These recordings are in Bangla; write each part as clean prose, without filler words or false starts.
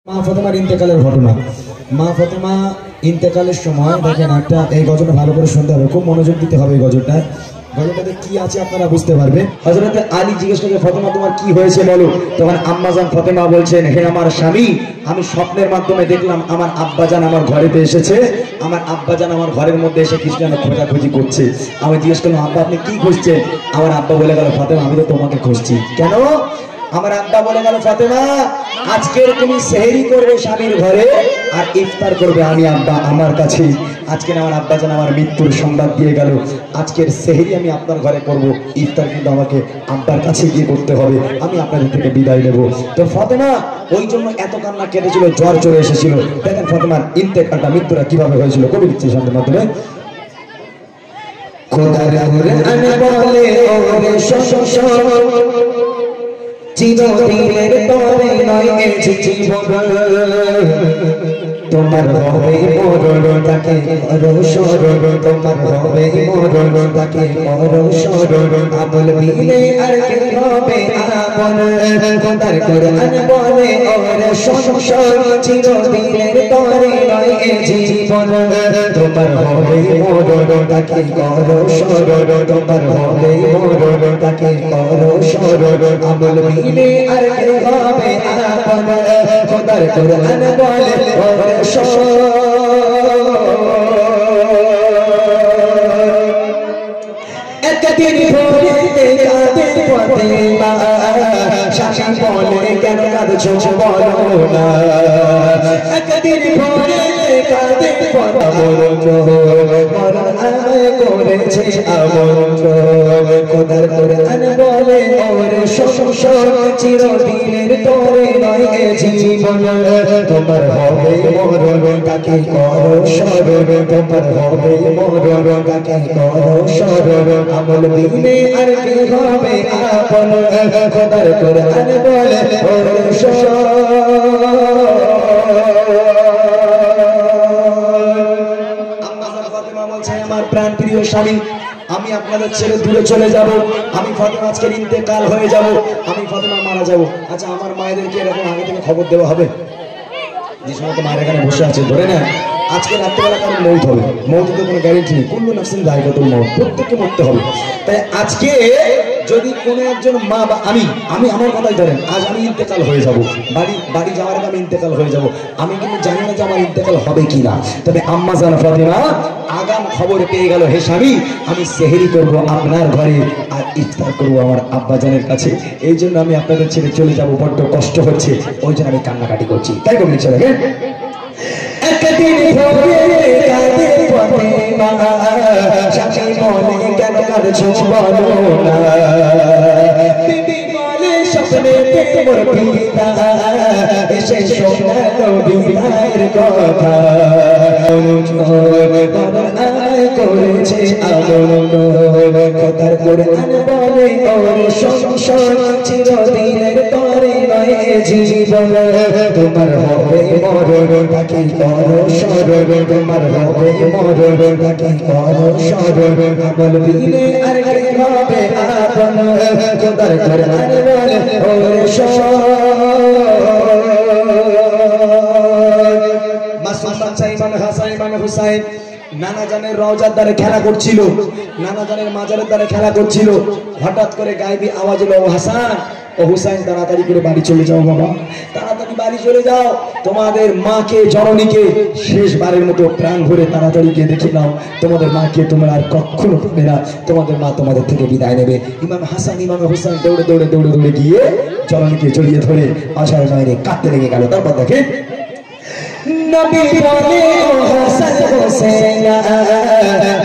মা ফাতেমার ইন্তেকালের ঘটনা। মা ফাতেমা ইন্তেকালের সময় দেখেন একটা এই গজলটা ভালো করে শুনতে হবে, খুব মনোযোগ দিতে হবে। এই গজলটাতে কি আছে আপনারা বুঝতে পারবে। হযরত আলী জিজ্ঞেস করে, ফাতেমা তোমার কি হয়েছে বলো। তখন আম্মাজান ফাতেমা বলছেন, হে আমার স্বামী, আমি স্বপ্নের মাধ্যমে দেখলাম আমার আব্বাজান আমার ঘরেতে এসেছে। আমার আব্বাজান আমার ঘরের মধ্যে এসে কিছু যেন খোঁজাখুঁজি করছে। আমি জিজ্ঞেস করলাম, আব্বা আপনি কি খুঁজছেন? আমার আব্বা বলে গেল, ফাতেমা আমি তো তোমাকে খুঁজছি। কেন? আমার আব্বা বলে গেল, ফাতেমা আজকের তুমি সেহরি করবে স্বামীর ঘরে আর ইফতার করবে আমি আব্বা আমার কাছে। আজকে আমার আব্বা যেন আমার মৃত্যুর সংবাদ দিয়ে গেল, আজকের সেহরি আমি আপনার ঘরে করব, ইফতার কিন্তু আমাকে আব্বার কাছে গিয়ে করতে হবে, আমি আপনাদের থেকে বিদায় নেব। তো ফাতেমা ওই জন্য এত কান্না কেঁদেছিল, জ্বর চলে এসেছিল। দেখেন ফাতেমার ইন্তেকালটা, মৃত্যুটা কিভাবে হয়েছিল কবি লিখছে শান্তির মাধ্যমে। খোদার কুরআন বলে ওরে চিরদিনের তরে নয় এ জীবন, তোমার হবে মরণ তাকে করো স্মরণ, তোমার হবে মরণ তাকে করো স্মরণ, আমল মিলে আর কে হবে আপন। খোদার কুরআন বলে ওরে সংসার চিরদিনের তরে নয় এ জীবন, তোমার হবে মরণ তাকে করো স্মরণ, তোমার হবে মরণ তাকে করো স্মরণ, আমল মিলে আর কে হবে আপন। খোদার কুরআন বলে ওরে একদিন ভোরে কাঁদে ফাতেমা, স্বামী বলে কেন কাঁদছো বলো না। একদিন ভোরে কাঁদে মরণ আমায় করেছে আমন্ত্রণ। খোদার কুরআন বলে ওরে সংসার চিরদিনের তরে নয় এ জীবন, তোমার হবে মরণ তাকে করো স্মরণ, তোমার হবে মরণ তাকে করো স্মরণ, আমল বিনে আর কি হবে আপন। খোদার কুরআন বলে ওরে আমার প্রাণ প্রিয় স্বামী, আমি আপনাদের ছেড়ে দূরে চলে যাব, আমি ফাতেমা আজকের ইন্তেকাল হয়ে যাব, আমি ফাতেমা মারা যাব। আচ্ছা আমার মায়েদেরকে এরকম আগে থেকে খবর দেওয়া হবে? যে সমস্ত মায়ের এখানে বসে আছে, ধরে না আজকে রাত্রেবেলা কারণ মৌত হবে, মৌতের কোনো গ্যারেন্টি নেই, কুল্লু নাফসিন যায়কাতুল মউত, প্রত্যেককে মরতে হবে। তাই আজকে যদি কোনো একজন মা বা আমি আমার কথাই ধরেন, আজ আমি ইন্তেকাল হয়ে যাব, বাড়ি যাওয়ার আগে আমি ইন্তেকাল হয়ে যাব, আমি কিন্তু জানি না যে আমার ইন্তেকাল হবে কিনা। তবে আম্মা জান ফাতেমা আগাম খবর পেয়ে গেল, হে স্বামী আমি সেহরি করব আপনার ঘরে আর ইফতার করব আমার আব্বাজানের কাছে, এই জন্য আমি আপনাদের ছেড়ে চলে যাব, বড্ড কষ্ট হচ্ছে, ওই জন্য আমি কান্নাকাটি করছি। তাই কবি লিখছে দেখেন, একদিন ভোরে কাঁদে ফাতেমা, স্বামী বলে কেন কাঁদছো বলো না। বিবি বলে স্বপ্নেতে মোর পিতা এসে শোনালো বিদায়ের কথা, আমায় করেছে আমল। খোদার কুরআন বলে ওরে সংসার চিরদিনের তরে নয় এ জীবন, তোমার হবে মরণ তাকে করো স্মরণ, তোমার হবে মরণ তাকে করো স্মরণ, আমল বিনে আর কে হবে আপন। খোদার কুরআন বলে ওরে মাসুম বাদশা ইমাম হাসান ইমাম হুসাইন নানা জানের রওজার দ্বারে খেলা করছিল, নানা জানের মাজারের দ্বারে খেলা করছিল। হঠাৎ করে গায়েবী আওয়াজ এলো, ও হাসান ও হুসাইন তাড়াতাড়ি করে বাড়ি চলে যাও বাবা, তাড়াতাড়ি বাড়ি চলে যাও, তোমাদের মাকে জননীকে শেষবারের মতো প্রাণ ভরে তাড়াতাড়ি গিয়ে দেখে নাও, তোমাদের মাকে তোমরা আর কখনো পাবে না, তোমাদের মা তোমাদের থেকে বিদায় নেবে। ইমাম হাসান ইমাম হুসাইন দৌড়ে দৌড়ে দৌড়ে দৌড়ে গিয়ে জননীকে জড়িয়ে ধরে আশার মায়ের কাঁদতে লেগে গেল। তারপর দেখে নবী বলে ও হাসান হোসেন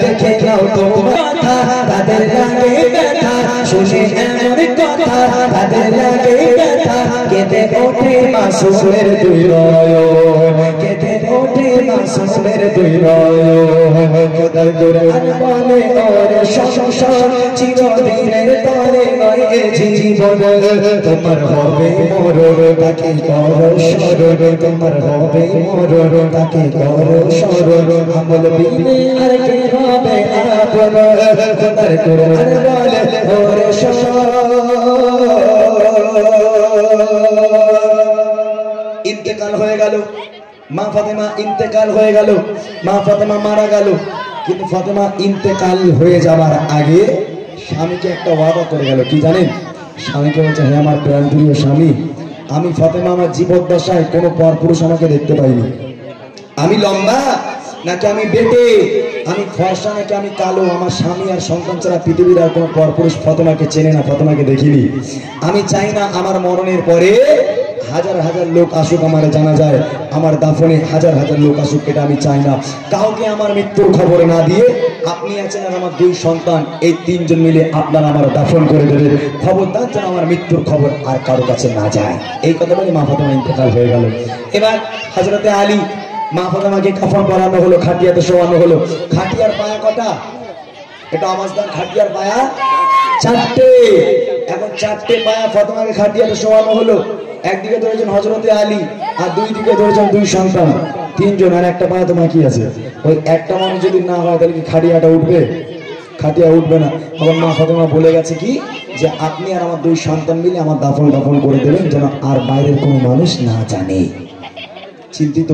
দেখে নাও তোমার মাথা, তাদের লাগে ব্যথা শুনে এমন কথা, তাদের লাগে ব্যথা কেঁদে ওঠে মাসুমের দুই নয়ন, কেঁদে ওঠে মাসুমের দুই নয়ন। খোদার কুরআন বলে ওরে সংসার চিরদিনের তরে নয় এ জীবন, তোমার হবে মরণ তাকে করো স্মরণ, তোমার হবে মরণ তাকে করো স্মরণ, আমল বিনে আর কে হবে আপন। খোদার কুরআন বলে ওরে ইন্তেকাল হয়ে গেল, মা ফাতেমা ইন্তেকাল হয়ে গেল, মা ফাতেমা মারা গেল। কিন্তু ফাতেমা ইন্তেকাল হয়ে যাবার আগে স্বামীকে একটা ওয়াদা করে গেল, কি জানেন? স্বামীকে বলছে, হ্যাঁ আমার প্রাণপ্রিয় স্বামী, আমি ফাতেমা আমার জীবদ্দশায় কোনো পরপুরুষ আমাকে দেখতে পাইনি। আমি লম্বা নাকি আমি বেটে, আমি ফর্সা নাকি আমি কালো, আমার স্বামী আর সন্তান ছাড়া পৃথিবীর আর কোনো পরপুরুষ ফাতেমাকে চেনে না, ফাতেমাকে দেখিনি। আমি চাই না আমার মরণের পরে হাজার হাজার লোক আসুক আমার জানা যায়, আমার দাফনে হাজার হাজার লোক আসুক, এটা আমি চাই না। কাউকে আমার মৃত্যুর খবর না দিয়ে আপনি আছেন আর আমার দুই সন্তান, এই তিনজন মিলে আপনারা আমার দাফন করে দেবেন। খবরদার যেন আমার মৃত্যুর খবর আর কারো কাছে না যায়। এই কথা বলে মা ফাতেমা ইন্তেকাল হয়ে গেল। এবার হযরতে আলী, মা ফাতেমাকে কাফন পরানো হলো, খাটিয়াতে শোয়ানো হলো। খাটিয়ার পায়া কটা? এটা আওয়াজদার, খাটিয়ার পায়া চারটে। এখন চারটে পায়া ফাতেমাকে খাটিয়াতে শোয়ানো হলো। একদিকে ধরেছেন হযরতে আলী আর দুই দিকে ধরেছেন দুই সন্তান, তিনজন, আর একটা পায়া তো বাকি আছে। ওই একটা মানুষ যদি না হয় তাহলে কি খাটিয়াটা উঠবে? খাটিয়া উঠবে না। তখন মা ফাতেমা বলে গেছে কি, যে আপনি আর আমার দুই সন্তান মিলে আমার দাফন করে দেবেন, যেন আর বাইরের কোনো মানুষ না জানে। চিন্তিত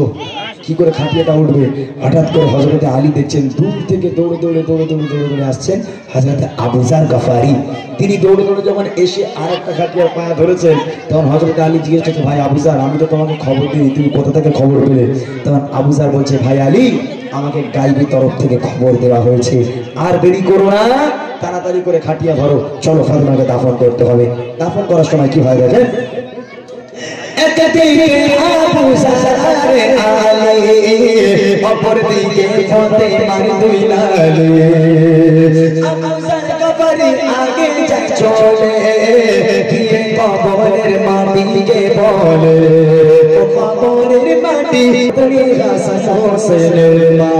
কি করে খাটিয়াটা উঠবে। হঠাৎ করে হযরতে আলী দেখছেন দূর থেকে দৌড়ে দৌড়ে আসছেন হযরতে আবু যার গফারি। তিনি দৌড়ে যখন এসে আর একটা খাটিয়ার পায়া ধরেছেন, তখন হযরতে আলী জিজ্ঞেস করছে, ভাই আবু যার, আমি তো তোমাকে খবর দিই, তুমি কোথা থেকে খবর পেলে? তখন আবু যার বলছে, ভাই আলী, আমাকে গাইবী তরফ থেকে খবর দেওয়া হয়েছে, আর দেরি করো না, তাড়াতাড়ি করে খাটিয়া ধরো, চলো ফাতেমাকে দাফন করতে হবে। দাফন করার সময় কি হয় দেখেন, একদিকে আবু যার আলী, অপর দিকে ফাতেমার দুই লালী। আবু যার গফারি আগে যায় চলে, গিয়ে কবরের মাটিকে বলে, কবরের মাটি তুমি হাসান হোসেনের মা।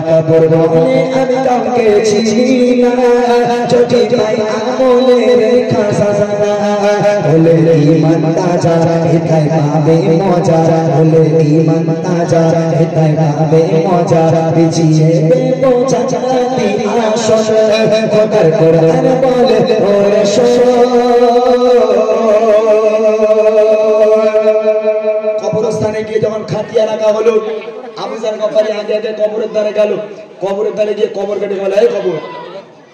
কবর বলে আমি কাউকে চিনি না, যদি ভাই আমলের খাজানা, বলে ঈমান তাজা হেতায় পাবে মজা, বলে ঈমান তাজা হেতায় পাবে মজা, বিছিয়ে দেবো জান্নাতি আসন, খোদার কোরআন বলে ওরে কবরস্থানে গিয়ে যখন খাটিয়া রাখা হলো, আবু যার গফারি আগে আগে কবরের ধারে গেল। কবরের ধারে গিয়ে কবর কেটে বলে, এই কবর,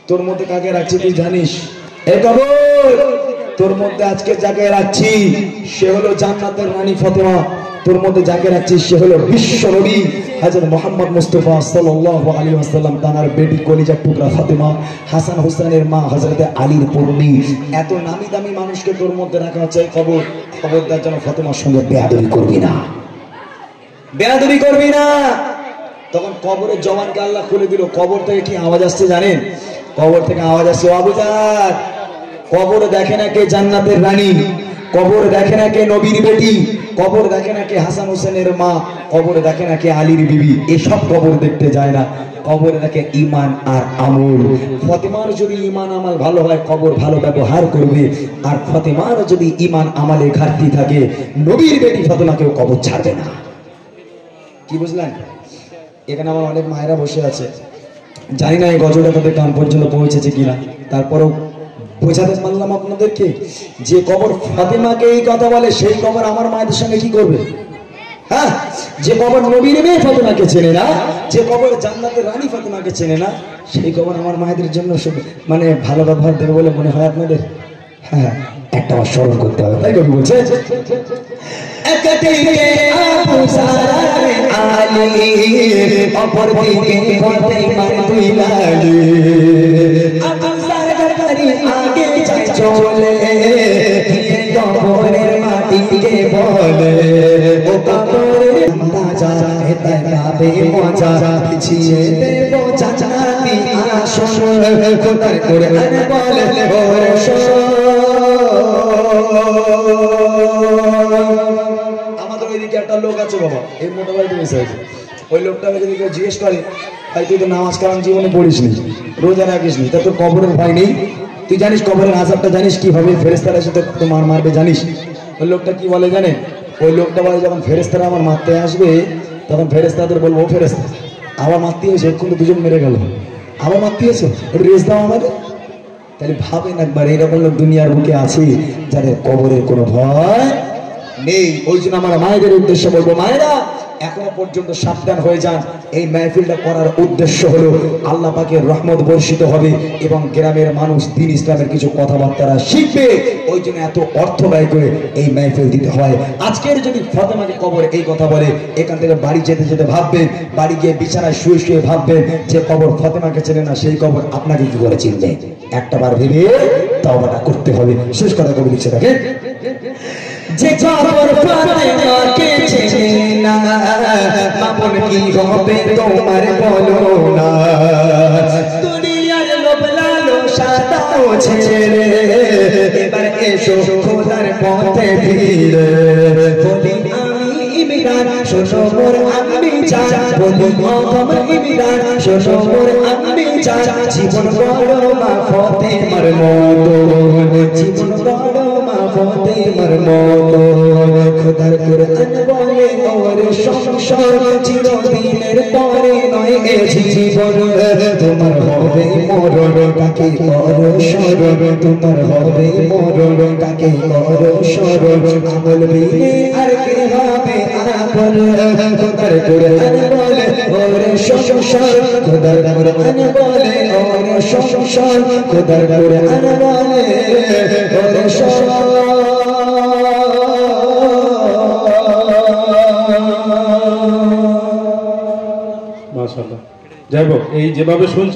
তোর মধ্যে কাকে রাখছি তুই জানিস? এই কবর, তোর মধ্যে আজকে যাকে রাখছি সে হলো জান্নাতের রানী ফাতেমা। তোর মধ্যে যাকে রাখছি সে হলো বিশ্ব নবী হযরত মুহাম্মদ মুস্তাফা সাল্লাল্লাহু আলাইহি ওয়াসাল্লাম, তার বেটি কলিজার টুকরা ফাতেমা, হাসান হোসেনের মা হযরতে আলীর পত্নী। এত নামি দামি মানুষকে তোর মধ্যে রাখা হচ্ছে। কবর, খবরদার যেন ফাতেমার সঙ্গে বেয়াদবি করবি না, বেয়াদবি করবি না। তখন কবরের জবানকে আল্লাহ খুলে দিল। কবর থেকে কি আওয়াজ আসছে জানেন? কবর থেকে আওয়াজ আসছে, আবু যার, কবর দেখে না কে জান্নাতের রানী, কবর দেখে না কে নবীর বেটি, কবর দেখে না কে হাসান হোসেনের মা, কবর দেখে না কে আলীর বিবি। এসব কবর দেখতে যায় না, কবর দেখে ঈমান আর আমল। ফাতেমার যদি ঈমান আমল ভালো হয়, কবর ভালো ব্যবহার করবে। আর ফাতেমার যদি ঈমান আমলে ঘাটতি থাকে, নবীর বেটি ফাতেমাকেও কবর ছাড়বে না। কি বুঝলেন? এখানে আমার অনেক মায়েরা বসে আছে, জানি না এই গজলটা তাদের কান পর্যন্ত পৌঁছেছে কিনা, তারপরেও বোঝাতে পারলাম আপনাদেরকে যে কবর ফাতেমাকে এই কথা বলে, সেই কবর আমার মায়েদের সঙ্গে কি করবে? হ্যাঁ, যে কবর নবীর মেয়ে ফাতেমাকে চেনে না, যে কবর জান্নাতের রানী ফাতেমাকে চেনে না, সেই কবর আমার মায়েদের জন্য মানে ভালো ব্যবহার দেবে বলে মনে হয় আপনাদের? হ্যাঁ, একটা স্মরণ করতে হবে, তাই কবি বলছে, একদিকে আবু যার আলী, অপর দিকে ফাতেমার দুই লালী। আবু যার গফারি আগে যায় চলে, গিয়ে কবরের মাটিকে বলে, ও কবরের তাজা হেতায় পাবে মজা, পিছিয়ে দেবো জান্নাতি আসন, খোদার কোরআন বলে ওরে আমাদের ওইদিকে একটা লোক আছে বাবা, এই মোটা বাড়িতে বসে আছে। ওই লোকটাকে যদি কেউ জিজ্ঞেস করে, ভাই তুই তো নামাজ কালাম জীবনে পড়িসনি, রোজা রাখিসনি, তা তোর কবরের ভয় নেই? তুই জানিস কবরের আযাবটা জানিস কিভাবে ফেরেশতারা এসে তোকে মারবে জানিস? ওই লোকটা কি বলে জানেন? ওই লোকটা বলে, যখন ফেরেশতারা আমার মারতে আসবে, তখন ফেরেশতাদের বলবো, ও ফেরেশতা আবার মারতে এসে কিন্তু দুজন মেরে গেল, আবার মারতে এসে একটু রেস্ট দাও আমাদের। তাহলে ভাবেন একবার, এইরকম লোক দুনিয়ার বুকে আছে যাদের কবরের কোনো ভয় নেই। ওই জন্য আমার মায়েদের উদ্দেশ্যে বলবো, মায়েরা এখনো পর্যন্ত সাবধান হয়ে যান। এই মাহফিলটা করার উদ্দেশ্য হলো আল্লাহ পাকের রহমত বর্ষিত হবে এবং গ্রামের মানুষ দ্বীন ইসলামের কিছু কথাবার্তা শিখবে। ওই জন্য এত অর্থ ব্যয় করে এই মাহফিল দিতে হয়। আজকের যদি ফাতেমাকে কবর এই কথা বলে, এখান থেকে বাড়ি যেতে যেতে ভাববেন, বাড়ি গিয়ে বিছানায় শুয়ে শুয়ে ভাববেন যে কবর ফাতেমাকে চেনে না, সেই কবর আপনাকে কি করে চিনবে? একটা বার ভেবে তওবাটা করতে হবে। শেষ কথা কবি লিখছে থাকে, যে কবর ফাতেমাকে চেনে না, মামুন কি হবে তোমার বলো না। দুনিয়ার লোভ লালসা দাও ছেড়ে, এবার এসো খোদার পথে ফিরে। বলি আমি ইমরান, শোনো মোর আমি চাই। বলি আমার ইমরান, শোনো মোর আমি চাই। জীবন বড় মা ফাতেমার মতো, জীবন বড় মা ফাতেমার মতো। খোদার কোরআন বলে ওর সংসার চিরদিনের পরে নয় এ জীবন। তোমার হবে মরণ, কাকে করো স্মরণ। তোমার হবে মরণ, কাকে করো স্মরণ। আমল বিনে আর কে হবে আপন। খোদার কোরআন বলে ওর সংসার, খোদার কোরআন বলে ওর সংসার, খোদার কোরআন বলে ওর সংসার। মাশাআল্লাহ। যাই হোক, এই যেভাবে শুনছি